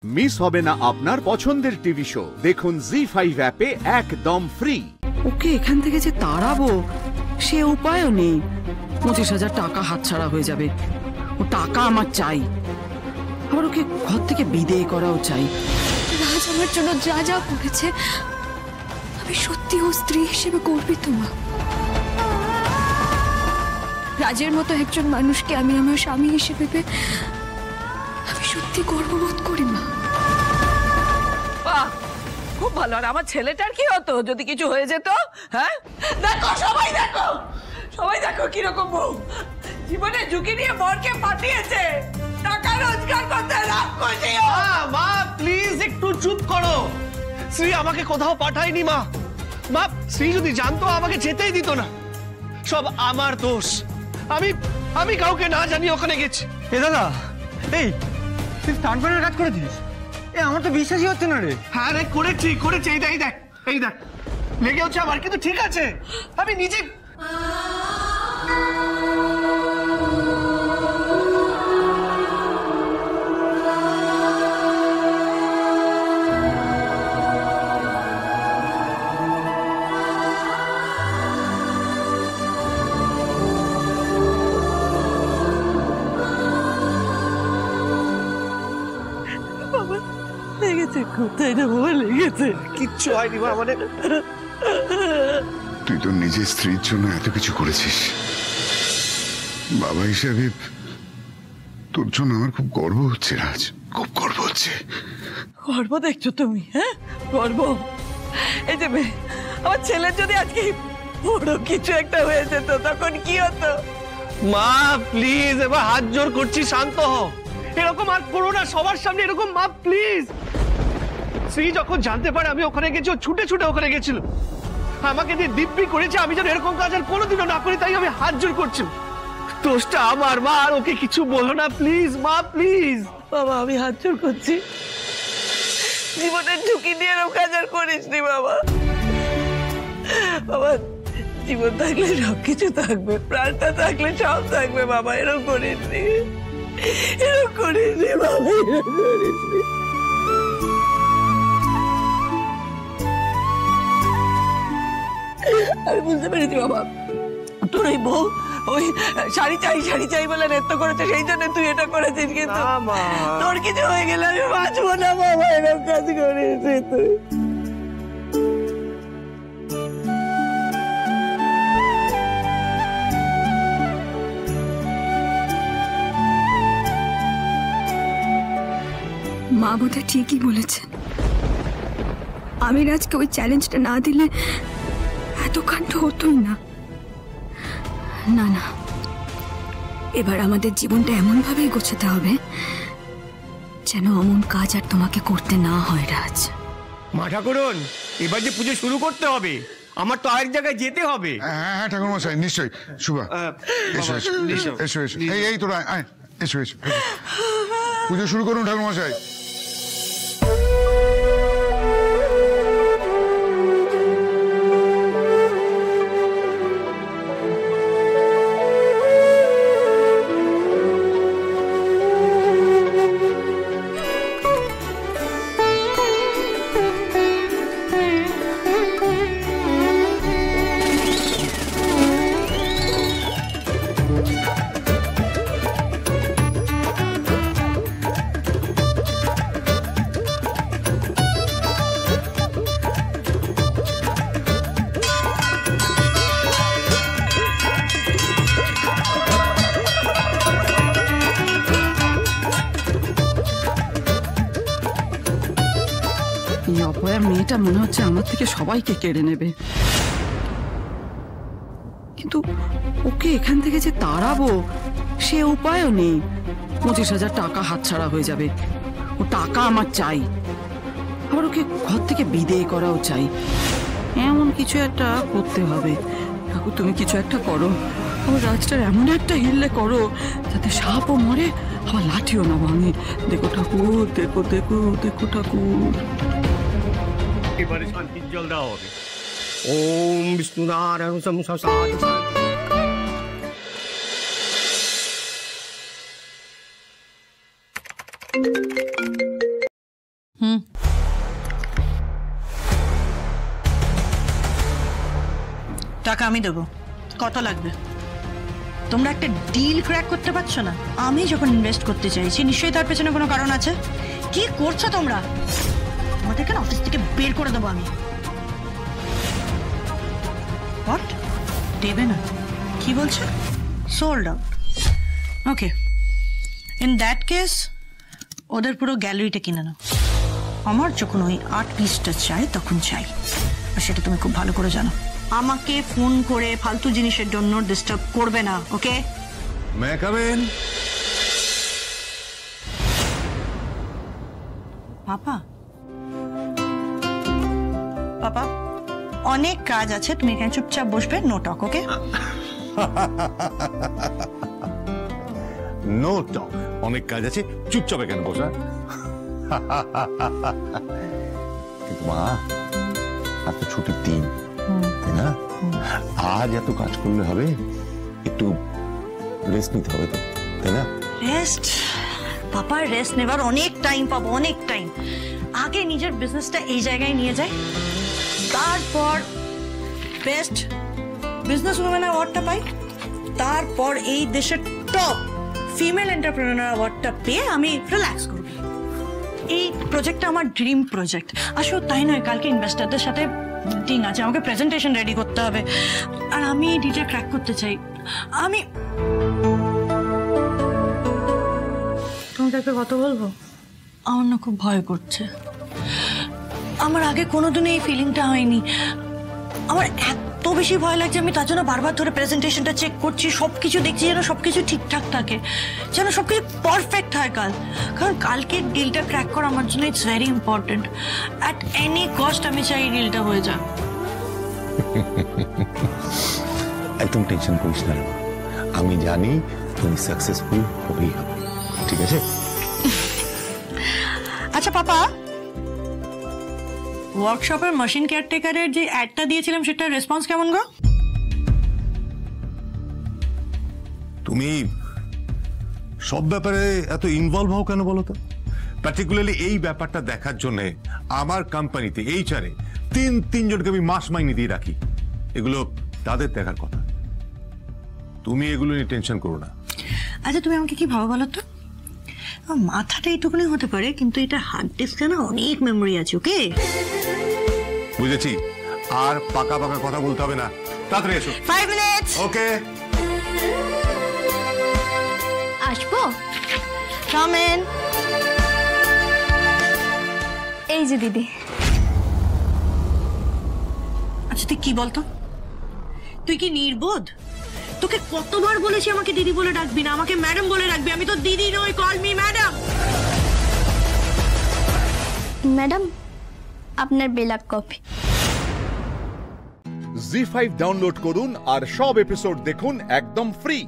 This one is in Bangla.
মিস হবে না আপনার পছন্দের টিভি শো। দেখুন জি5 অ্যাপে একদম ফ্রি। ওকে এখান থেকে যে তাড়াবো সে উপায়ও নেই। 25,000 টাকা হাতছাড়া হয়ে যাবে। ও টাকা আমার চাই, আবার ওকে ঘর থেকে বিদেয় করাও চাই। রাজ আমার জন্য যা যা করেছে আমি সত্যি ও স্ত্রী হিসেবে গর্বিত মা। রাজের মতো একজন মানুষকে আমি আমার স্বামী হিসেবে আমি সত্যি গর্ববোধ করি মা। বাহ, খুব ভালো। আর আমার ছেলেটার কি হতো যদি কিছু হয়ে যেত? হ্যাঁ, দেখো সবাই দেখো কিরকম বউ জীবনে ঝুঁকি নিয়ে বরকে পাঠিয়েছে টাকা রোজগার করতে। রাগ করছি। মা প্লিজ একটু চুপ করো। শ্রী আমাকে কোথাও পাঠায়নি মা। মা শ্রী যদি জানতো আমাকে যেতেই দিত না। সব আমার দোষ। আমি কাউকে না জানি ওখানে গেছি। এ দাদা, এই তুই স্টান্টম্যানের কাজ করেছিস? এ আমার তো বিশ্বাসই হচ্ছে না রে। হ্যাঁ রে, করেছি। এই দেখ লেগে হচ্ছে আমার, কিন্তু ঠিক আছে আমি নিজে। লেগেছে কোথায় রে বাবা? লেগেছে কিচ্ছু হয়নি মা। মানে তুই তোর নিজের স্ত্রীর জন্য এত কিছু করেছিস, বাবা হিসাবে তোর জন্য আমার খুব গর্ব হচ্ছে রাজ, খুব গর্ব হচ্ছে। গর্ব দেখছো তুমি? হ্যাঁ, গর্ব। এই যে আমার ছেলের যদি আজকে বড় কিছু একটা হয়ে যেত তখন কি হতো? মা প্লিজ এবার হাত জোর করছি, শান্ত হও। এরকম আর করো না সবার সামনে এরকম। মা প্লিজ। শ্রী যখন জানতে পারে আমি ওখানে গেছি, ও ছুটে ওখানে গেছিল, আমাকে দিয়ে দিব্যি করেছে আমি যেন এরকম কাজ আর কোনোদিনও না করি। তাই আমি হাত জোর করছি। দোষটা আমার মা, আর ওকে কিছু বলো না প্লিজ মা, প্লিজ। বাবা আমি হাত জোর করছি, জীবনের ঝুঁকি নিয়ে এরকম কাজ আর করিস নি বাবা। বাবা জীবন থাকলে সব কিছু থাকবে, প্রাণটা থাকলে সব থাকবে বাবা। এরকম করিস নি বাবা, এরকম করিস নি। আমি বুঝতে পেরেছি বাবা, তোর ওই বউ ওই শাড়ি চাই বলে নৃত্য করেছে, সেই জন্য তুই এটা করেছিস। কিন্তু তোর কিছু হয়ে গেলে আমি বাঁচবো না বাবা। এরকম কাজ করেছিস তুই। মা বোধহয় ঠিকই বলেছেন। আমি রাজকে ওই চ্যালেঞ্জটা না দিলে এত কাণ্ড হতোই না। না এবার আমাদের জীবনটা এমন ভাবেই গোছাতে হবে যেন অমন কাজ আর তোমাকে করতে না হয় রাজ। মা ঠাকুরন, এবার যে পুজো শুরু করতে হবে, আমার তো আরেক জায়গায় যেতে হবে। হ্যাঁ ঠাকুর মশাই, নিশ্চয়ই। শুভা এসো। এই তোরা এসো। পুজো শুরু করুন ঠাকুর মশাই। এই অপয়া মেয়েটা মনে হচ্ছে আমার থেকে সবাইকে কেড়ে নেবে, কিন্তু ওকে এখান থেকে যে তাড়াবো সে উপায়ও নেই। 25,000 টাকা হাতছাড়া হয়ে যাবে। ও টাকা আমার চাই, আবার ওকে ঘর থেকে বিদেয় করাও চাই। এমন কিছু একটা করতে হবে। ঠাকুর তুমি কিছু একটা করো, আমার রাজটার এমন একটা হিললে করো যাতে সাপও মরে আবার লাঠিও না ভাঙে। দেখো ঠাকুর, দেখো ঠাকুর। এবারে শান্তির জল দেওয়া হবে। ওম বিষ্ণুনারায়ণ টাকা আমি দেবো। কত লাগবে? তোমরা একটা ডিল ক্র্যাক করতে পারছো না? আমি যখন ইনভেস্ট করতে চাইছি নিশ্চয়ই তার পেছনে কোনো কারণ আছে। কি করছো তোমরা? আমাদেরকে অফিস থেকে বের করে দেবো আমি। হোয়াট? দেবে না? কি বলছো? Sold out. Okay, in that case ওদের পুরো গ্যালারিটা কিনে নাও। আমার যখন ওই 8 পিসটা চাই তখন চাই, আর সেটা তুমি খুব ভালো করে জানো। আমাকে ফোন করে ফালতু জিনিসের জন্য ডিস্টার্ব করবে না, ওকে? মে কাম ইন? পাপা, পাপা অনেক কাজ আছে, তুমি এখানে চুপচাপ বসবে, নো টক, ওকে? নো টক, অনেক কাজ আছে, চুপচাপ এখানে বসা। কিন্তু মা, আজ তো ছুটির দিন, তাই না? আজ এত কাজ করলে হবে? একটু রেস্ট নিতে হবে তো, তাই না? রেস্ট? পাপার রেস্ট নেবার অনেক টাইম পাবো, অনেক টাইম। আগে নিজের বিজনেসটা এই জায়গায় নিয়ে যায়, তারপর বেস্ট বিজনেস উইমেন অ্যাওয়ার্ডটা পাই, তারপর এই দেশের টপ ফিমেল এন্টারপ্রেনার অ্যাওয়ার্ডটা পেয়ে আমি রিল্যাক্স করব। এই প্রজেক্টটা আমার ড্রিম প্রজেক্ট। আসলে তাই নয়, কালকে ইনভেস্টরদের সাথে মিটিং আছে, আমাকে প্রেজেন্টেশন রেডি করতে হবে, আর আমি ডিলটা ক্র্যাক করতে চাই। আমি তোমাদেরকে কত বলবো, আমার না খুব ভয় করছে। আমার আগে কোনোদিনই এই ফিলিংটা হয়নি। আমার এত বেশি ভয় লাগছে, আমি তার জন্য বারবার ধরে প্রেজেন্টেশনটা চেক করছি, সবকিছু দেখছি যেন সবকিছু ঠিকঠাক থাকে, যেন সবকিছু পারফেক্ট হয় কারণ কালকে ডিলটা ক্র্যাক করা আমার জন্য it's very important. At any cost আমি চাই এই ডিলটা হয়ে যাক। একদম টেনশন করিস না, আমি জানি তুমি সাকসেসফুল হবেই হবে, ঠিক আছে? আচ্ছা পাপা, ওয়ার্কশপের মেশিন কেয়ারটেকারের যে অ্যাডটা দিয়েছিলাম সেটার রেসপন্স কেমন গো? তুমি সব ব্যাপারে এত ইনভলভ হও কেন বলো তো? পার্টিকুলারলি এই ব্যাপারটা দেখার জন্য আমার কোম্পানিতে এইচআরে তিনজনকে আমি মাস মাইনে দিয়ে রাখি, এগুলো তাদের দেখার কথা। তুমি এগুলো নিয়ে টেনশন করো না। আচ্ছা তুমি আমাকে কি ভাবো বলো তো? মাথাটা এইটুকুনি হতে পারে, কিন্তু এটা হার্ড ডিস্কে না অনেক মেমোরি আছে, ওকে? বুঝেছি, আর পাকা পাকা কথা বলতে হবে না, তাড়াতাড়ি এসো। 5 মিনিটস। ওকে, আসবো? Come in. এই যে দিদি। আচ্ছা তুই কি বলতো, তুই কি নির্বোধ? তোকে কতবার বলেছি আমাকে দিদি বলে ডাকবি না, আমাকে ম্যাডাম বলে ডাকবি। আমি তো দিদি নই, কল মি ম্যাডাম। ম্যাডাম, আপনার ব্ল্যাক কফি। জি5 ডাউনলোড করুন আর সব এপিসোড দেখুন একদম ফ্রি।